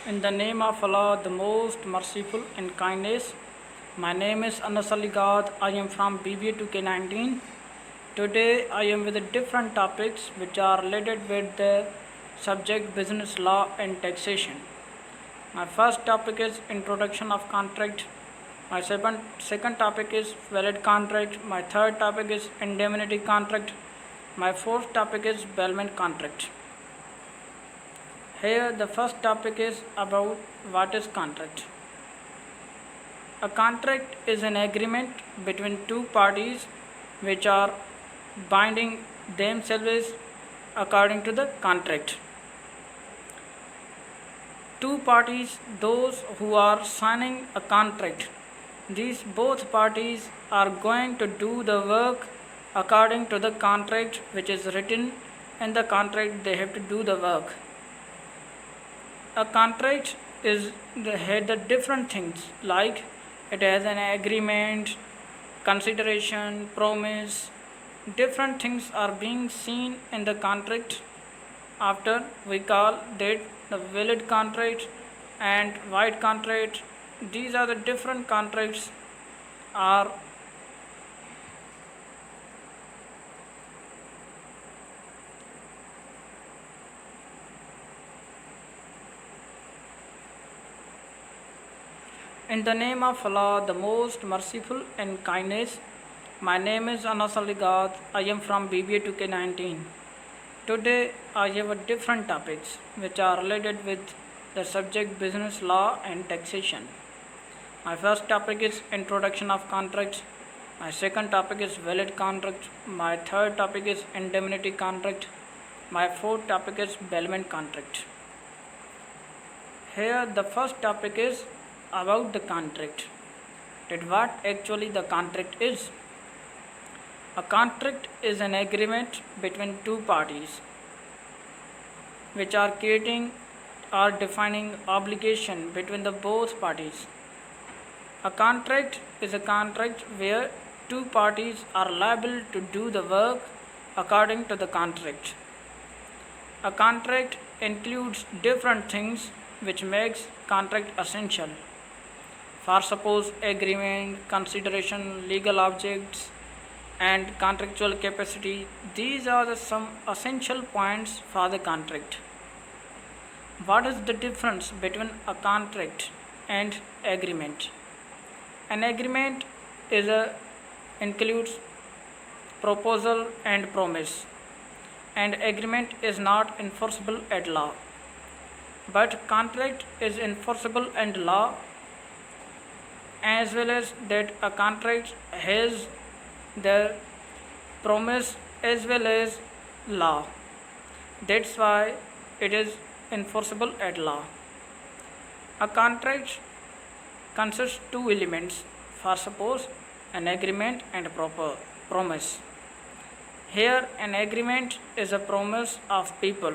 In the name of Allah, the most merciful and kindness. My name is Anas Ali Gad. I am from BBA 2K19. Today I am with different topics which are related with the subject business law and taxation. My first topic is introduction of contract. My second topic is valid contract. My third topic is indemnity contract. My fourth topic is bailment contract. Here the first topic is about what is contract. A contract is an agreement between two parties which are binding themselves according to the contract. Two parties, those who are signing a contract, these both parties are going to do the work according to the contract which is written. In the contract they have to do the work. A contract had the different things, like it has an agreement, consideration, promise. Different things are being seen in the contract. After we call that the valid contract and void contract. These are the different contracts are in the name of Allah, the most merciful and kindness. My name is Anas Ali Gad. I am from BBA 2K19. Today I have a different topics which are related with the subject business law and taxation. My first topic is introduction of contracts. My second topic is valid contract. My third topic is indemnity contract. My fourth topic is bailment contract. Here the first topic is about the contract. That what actually the contract is. A contract is an agreement between two parties which are creating or defining obligation between the both parties. A contract is a contract where two parties are liable to do the work according to the contract. A contract includes different things which makes contract essential. For suppose agreement, consideration, legal objects and contractual capacity. These are some essential points for the contract. What is the difference between a contract and agreement? An agreement includes proposal and promise, and agreement is not enforceable at law. But contract is enforceable and law, as well as that a contract has the promise as well as law. That's why it is enforceable at law. A contract consists two elements, for suppose an agreement and a promise. Here an agreement is a promise of people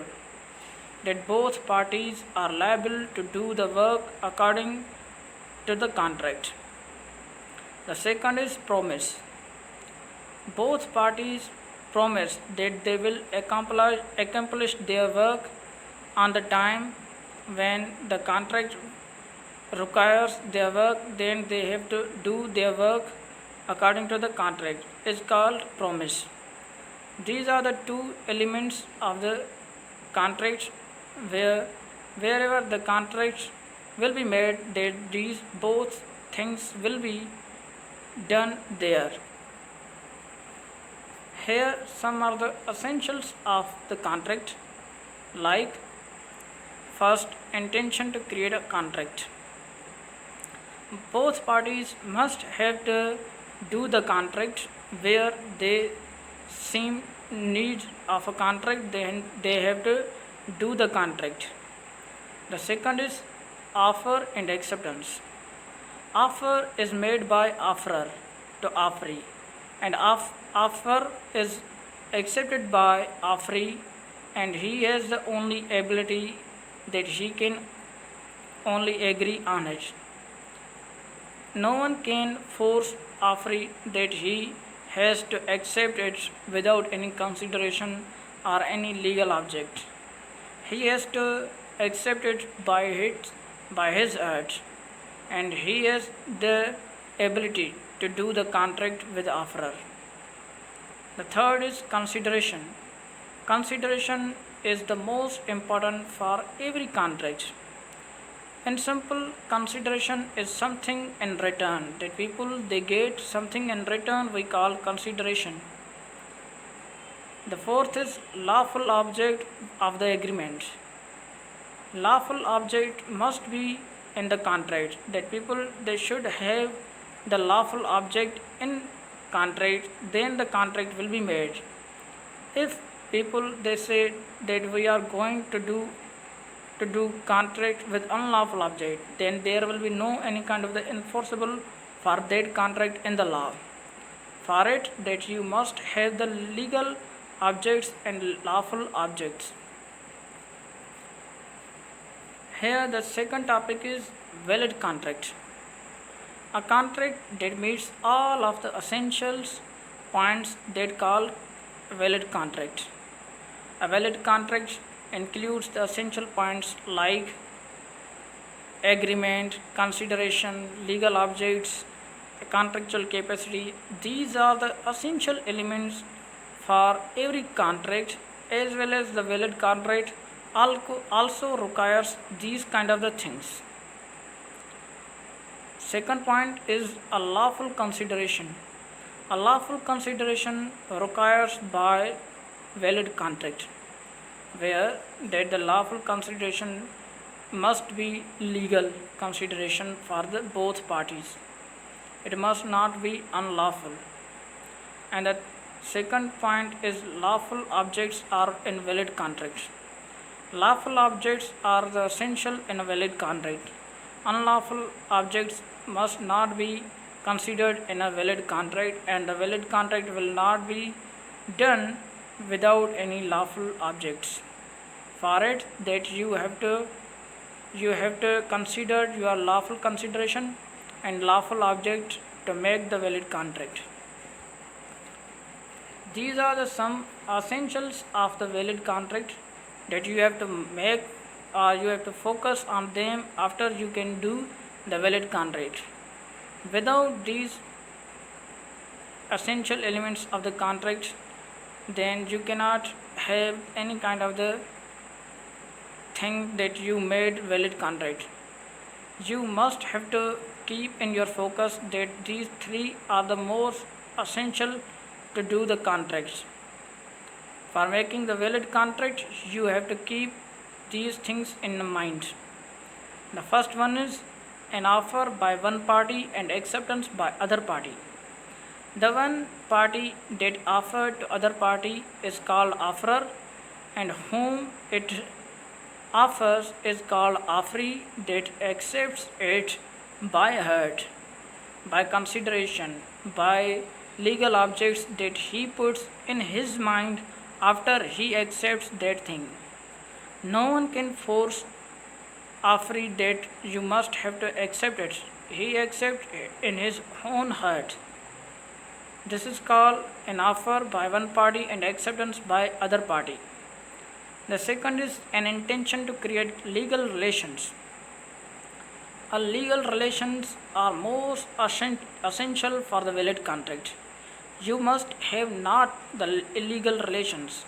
that both parties are liable to do the work according to the contract. The second is promise. Both parties promise that they will accomplish their work on the time when the contract requires their work, then they have to do their work according to the contract. It's called promise. These are the two elements of the contract wherever the contract will be made, that these both things will be done there. Here some are the essentials of the contract, like first, intention to create a contract. Both parties must have to do the contract where they seem need of a contract, then they have to do the contract. The second is offer and acceptance. Offer is made by offerer to offeree, and offer is accepted by offeree, and he has the only ability that he can only agree on it. No one can force offeree that he has to accept it without any consideration or any legal object. He has to accept it by by his art, and he has the ability to do the contract with the offerer. The third is consideration. Consideration is the most important for every contract. In simple, consideration is something in return that people they get something in return we call consideration. The fourth is lawful object of the agreement. Lawful object must be in the contract that people they should have the lawful object in contract, then the contract will be made. If people they say that we are going to do contract with unlawful object, then there will be no any kind of the enforceable for that contract in the law. For it that you must have the legal objects and lawful objects. Here the second topic is valid contract. A contract that meets all of the essentials points that call valid contract. A valid contract includes the essential points like agreement, consideration, legal objects, contractual capacity. These are the essential elements for every contract, as well as the valid contract also requires these kind of the things. Second point is a lawful consideration. A lawful consideration requires by valid contract, where that the lawful consideration must be legal consideration for the both parties. It must not be unlawful. And the second point is lawful objects are in valid contracts. Lawful objects are the essential in a valid contract. Unlawful objects must not be considered in a valid contract, and the valid contract will not be done without any lawful objects. For it that you have to consider your lawful consideration and lawful object to make the valid contract. These are the some essentials of the valid contract that you have to make, or you have to focus on them after you can do the valid contract. Without these essential elements of the contract, then you cannot have any kind of the thing that you made valid contract. You must have to keep in your focus that these three are the most essential to do the contracts. For making the valid contract, you have to keep these things in mind. The first one is an offer by one party and acceptance by other party. The one party that offered to other party is called offerer, and whom it offers is called offeree that accepts it by heart, by consideration, by legal objects that he puts in his mind after he accepts that thing. No one can force offeree that you must have to accept it. He accepts it in his own heart. This is called an offer by one party and acceptance by other party. The second is an intention to create legal relations. A legal relations are most essential for the valid contract. You must have not the illegal relations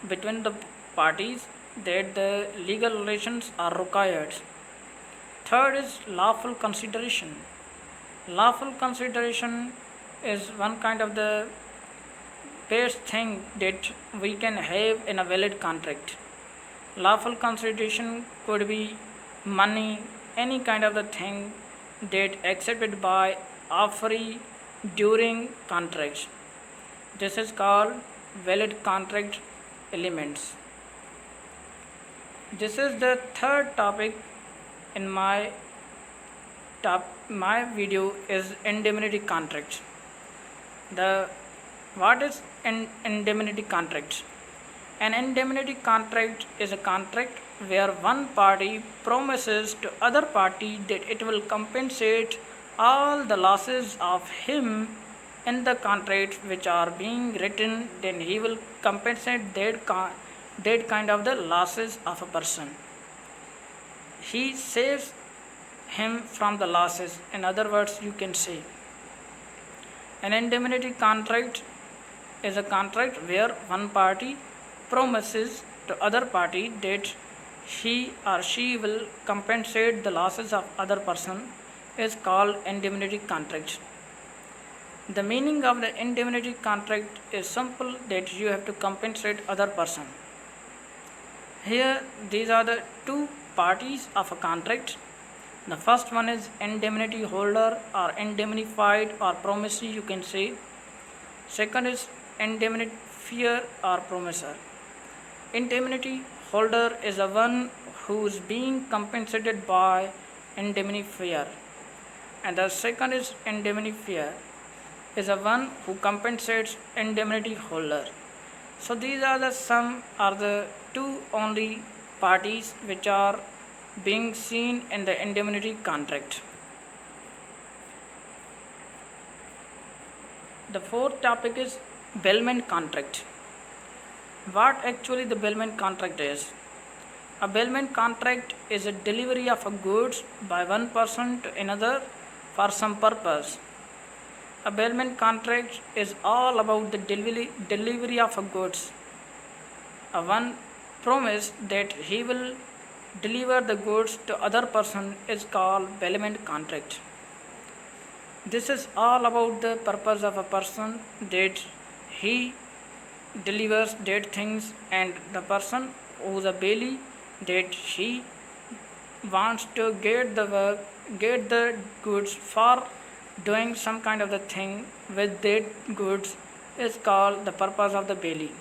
between the parties, that the legal relations are required. Third is lawful consideration. Lawful consideration is one kind of the best thing that we can have in a valid contract. Lawful consideration could be money, any kind of the thing that accepted by offeree during contracts. This is called valid contract elements. This is the third topic in my video is indemnity contract. The what is an indemnity contract? An indemnity contract is a contract where one party promises to other party that it will compensate all the losses of him in the contract which are being written, then he will compensate that kind of the losses of a person. he saves him from the losses. In other words, you can say an indemnity contract is a contract where one party promises to other party that he or she will compensate the losses of other person is called indemnity contract. The meaning of the indemnity contract is simple, that you have to compensate other person. Here these are the two parties of a contract. The first one is indemnity holder or indemnified or promisee, you can say. Second is indemnifier or promisor. Indemnity holder is the one who is being compensated by indemnifier, and the second is indemnifier is the one who compensates indemnity holder. So these are the two only parties which are being seen in the indemnity contract. The fourth topic is bailment contract. What actually the bailment contract is? A bailment contract is a delivery of a goods by one person to another for some purpose. A bailment contract is all about the delivery of a goods. A one promise that he will deliver the goods to other person is called bailment contract. This is all about the purpose of a person, that he delivers that things, and the person who is a bailee, that he wants to get the goods for doing some kind of the thing with that goods is called the purpose of the bailee.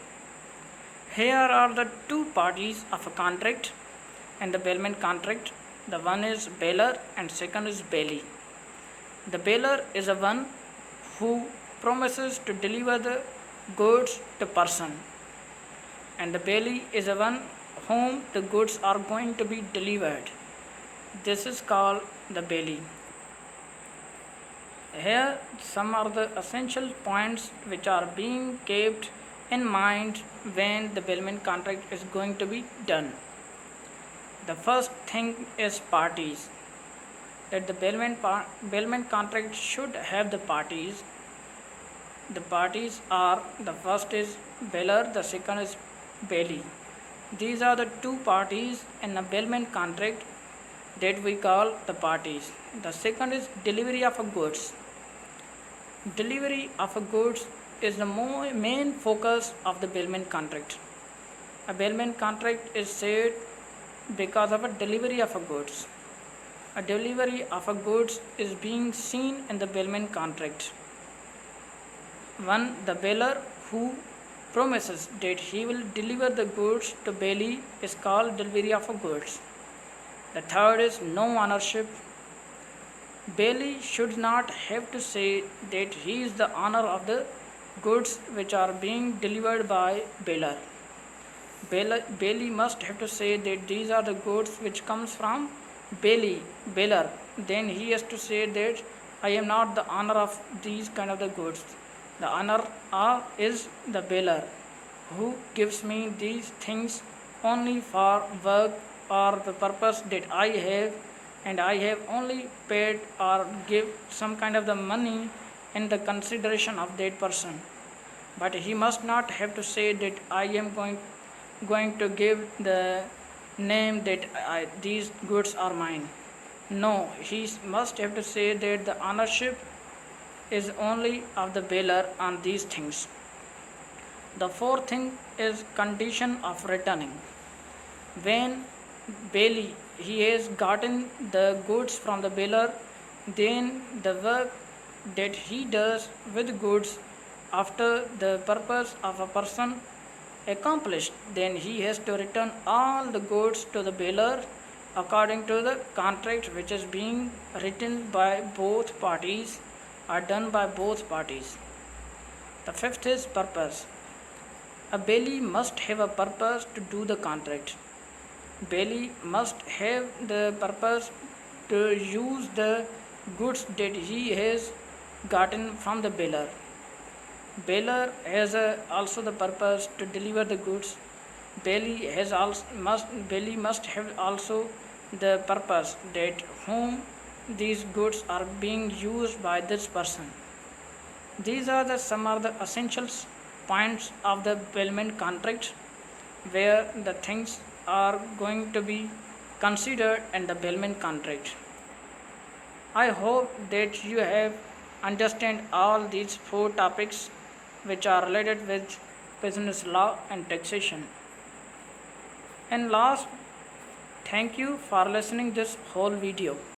Here are the two parties of a contract and the bailment contract. The one is bailer and second is bailee. The bailer is a one who promises to deliver the goods to person, and the bailee is a one whom the goods are going to be delivered. This is called the bailee. Here some are the essential points which are being kept in mind when the bailment contract is going to be done. The first thing is parties, that the bailment contract should have the parties. The parties are, the first is bailer, the second is bailee. These are the two parties in a bailment contract that we call the parties. The second is delivery of a goods. Delivery of a goods is the main focus of the bailment contract. A bailment contract is said because of a delivery of a goods. A delivery of a goods is being seen in the bailment contract. One, the bailer who promises that he will deliver the goods to bailee is called delivery of a goods. The third is no ownership. Bailee should not have to say that he is the owner of the goods which are being delivered by bailer. Bailee must have to say that these are the goods which comes from bailer. Then he has to say that I am not the owner of these kind of the goods. The owner is the bailer who gives me these things only for work or the purpose that I have, and I have only paid or give some kind of the money in the consideration of that person. But he must not have to say that I am going to give the name that these goods are mine. No, he must have to say that the ownership is only of the bailer on these things. The fourth thing is condition of returning. When bailee he has gotten the goods from the bailer, then the work that he does with goods after the purpose of a person accomplished, then he has to return all the goods to the bailer according to the contract which is being written by both parties or done by both parties. The fifth is purpose. A bailee must have a purpose to do the contract. Bailee must have the purpose to use the goods that he has gotten from the bailer. Bailer has also the purpose to deliver the goods. Bailee must have also the purpose, that whom these goods are being used by this person. These are the some of the essential points of the bailment contract where the things are going to be considered in the bailment contract. I hope that you have understand all these four topics which are related with business law and taxation. And last, thank you for listening this whole video.